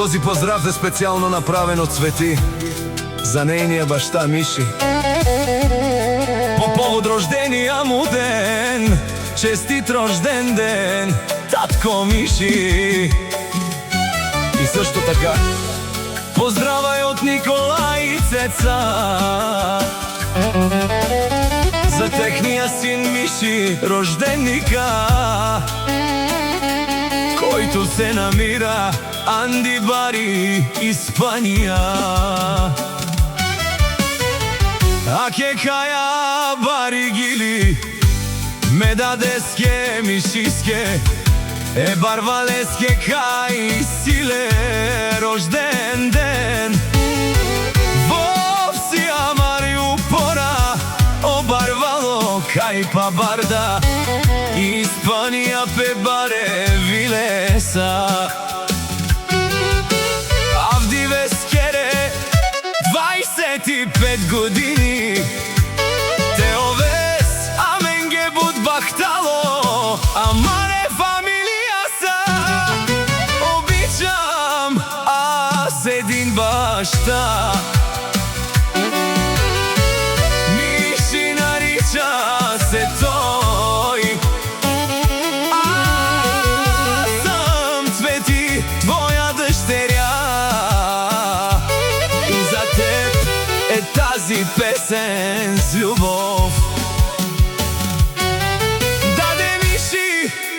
Този поздрав е специјално направен од Цвети за нејниот башта Миши. По повод рождениот му ден, честит рожден ден, татко Миши. И също така поздравај од Николај и Цеца за техниот син Миши, рожденика, којто се намира Анди Бари, Испанија. А ке каја Бари Гили ме дадеске Мишиске, е барвалеске кај силе рожден ден. Вовси амари упора обарвало кај па барда, Испанија пе баре вилеса. Авди Вескере 25 години, Теовес аменге буд бахтало, амаре фамилија са. Обичам аз един башта, Миши нарича се тој. Аз сам Цвети, твоја дъщеря, и за теб е тази песен с љубов. Даде Миши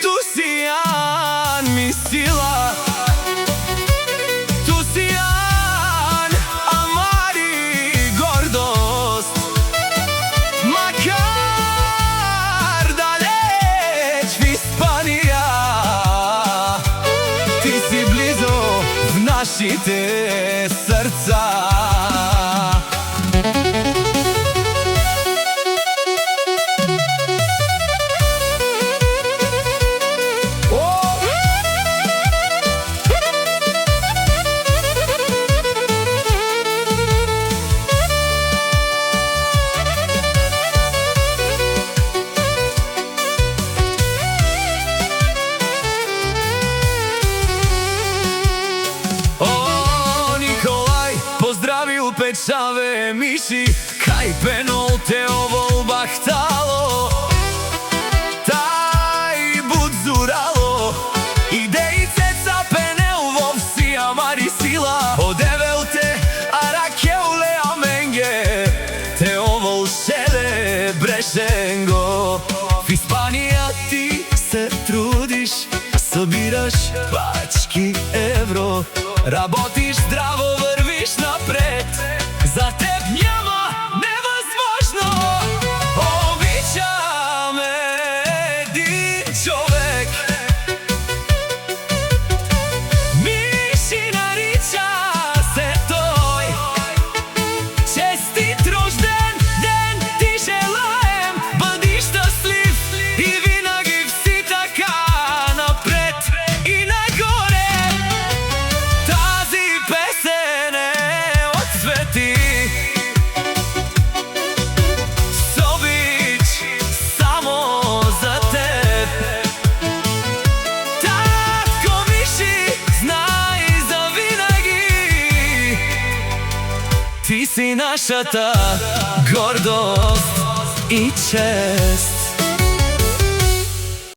Тусијан ми сила, Тусијан амари гордост. Макар далеч в Испанија, ти си близо в нашите срца. Поздравил печаве Миши, кај пенол те овол бахтало, тај буд зурало, идеи Цеца пенел вовси амари сила, одевел те аракеуле аменге, те овол шеле брешенго. В Испанија ти се трудиш, собираш пачки евро, работиш здраво, вървиш напред, за теб няма невъзможно. Обичам един човек, Миши нарича се той. Честит рожден ден ти желаем, бъди щастлив и винаги си така напред и нагоре. Тази песен е от Цвети, с обич само за теб. Татко Миши, знай завинаги, ти си нашата гордост и чест.